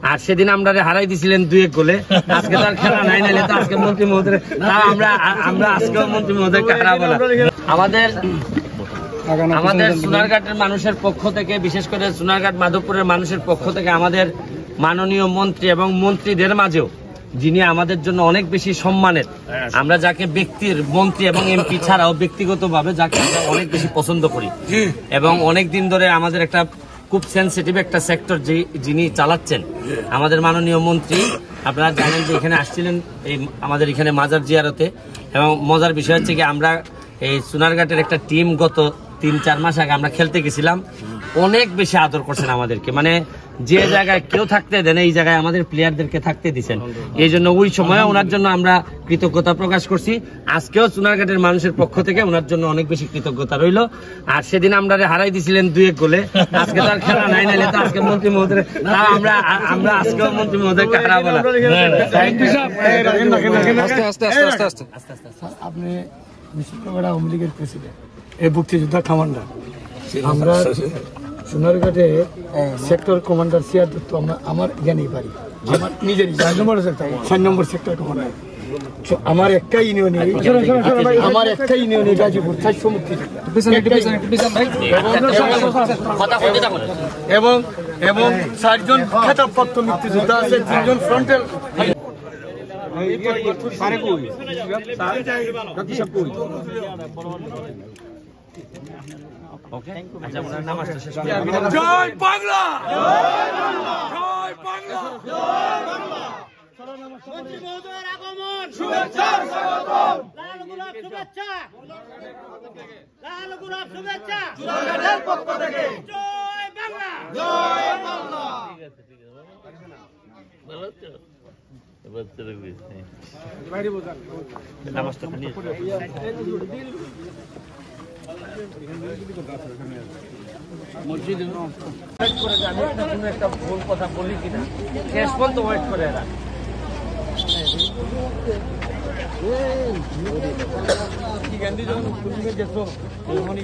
আর সেদিন আমরা হারাই দিছিলেন 2-1 গোলে। আজকে তার খেলা নাই, নাইলে তো আজকে মন্ত্রী মহোদয় আমরা আজকেও মন্ত্রী মহোদয়কে হারাবো না। আমাদের সোনারঘাটের মানুষের পক্ষ থেকে, বিশেষ করে সোনারঘাট মাধবপুরের মানুষের পক্ষ থেকে আমাদের মাননীয় মন্ত্রী এবং মন্ত্রীদের মাঝেও যিনি আমাদের জন্য অনেক বেশি সম্মানের, আমরা যাকে ব্যক্তির মন্ত্রী এবং এমপি ছাড়াও ব্যক্তিগতভাবে যাকে আমরা অনেক বেশি পছন্দ করি এবং অনেক দিন ধরে আমাদের একটা খুব সেন্সিটিভ একটা সেক্টর যিনি চালাচ্ছেন আমাদের মাননীয় মন্ত্রী। আপনারা জানেন যে এখানে আসছিলেন এই আমাদের এখানে মাজার জিয়ারতে, এবং মজার বিষয় হচ্ছে কি আমরা এই সোনারঘাটের একটা টিম গত 3-4 মাস আগে আমরা খেলতে গেছিলাম, অনেক বেশি আদর করছেন আমাদেরকে, মানে যে জায়গায় কেউ থাকতে দেন এই জায়গায় আমাদের প্লেয়ারদেরকে থাকতে দিচ্ছেন। এই জন্য ওই সময় ওনার জন্য আমরা কৃতজ্ঞতা প্রকাশ করছি। আজকেও সোনারঘাটের মানুষের পক্ষ থেকে ওনার জন্য অনেক বেশি কৃতজ্ঞতা রইল। আর সেদিন আমরা হারাই দিছিলেন 2-1 গোলে। আজকে তার খেলা নাই, নাইলে তো আজকে মন্ত্রী মহোদয় আমরা আজকেও মন্ত্রী মহোদয়কে হারাবো না। আপনি বিশ্বকর্মা আওয়ামী লীগের প্রেসিডেন্ট, এই মুক্তিযোদ্ধা কমান্ডার, আমরা সোনারঘাটে সেক্টর কমান্ডার সিয়ারদত্ত আমার জ্ঞানেই পারি, আমার নিজেরই 6 নম্বর সেক্টর কমান্ডার। আমার একটা ইউনিয়নে গাজীপুর 400 মুক্তিযোদ্ধা এবং 4 জন খেতাবপ্রাপ্ত মুক্তিযোদ্ধা আছে, 3 জন ফ্রন্টের। জয় বাংলা, জয় বাংলা, জয় বাংলা। মন্ত্রী মহোদয়ের আগমন, শুভেচ্ছা স্বাগতম। লাল গোলাপ শুভেচ্ছা, লাল গোলাপ শুভেচ্ছা সোনারঘাটের পক্ষ থেকে। জয় বাংলা, জয় বাংলা। একটা ভুল কথা বলি কিনা শেষ পর্যন্ত ওয়েট করে এরা গান্ধী যখন গেছো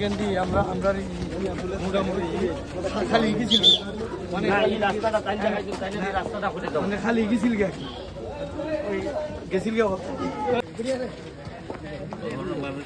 গান্ধী আমরা মোটামুটি খালি গেছিল, মানে রাস্তাটা খালি গেছিল গেছিল মানুষ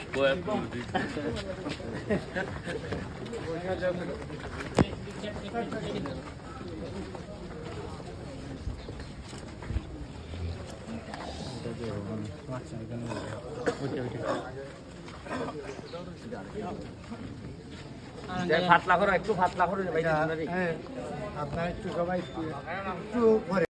ফাতলা করো, একটু ফাতলা করো ভাই, আপনার একটু সবাই একটু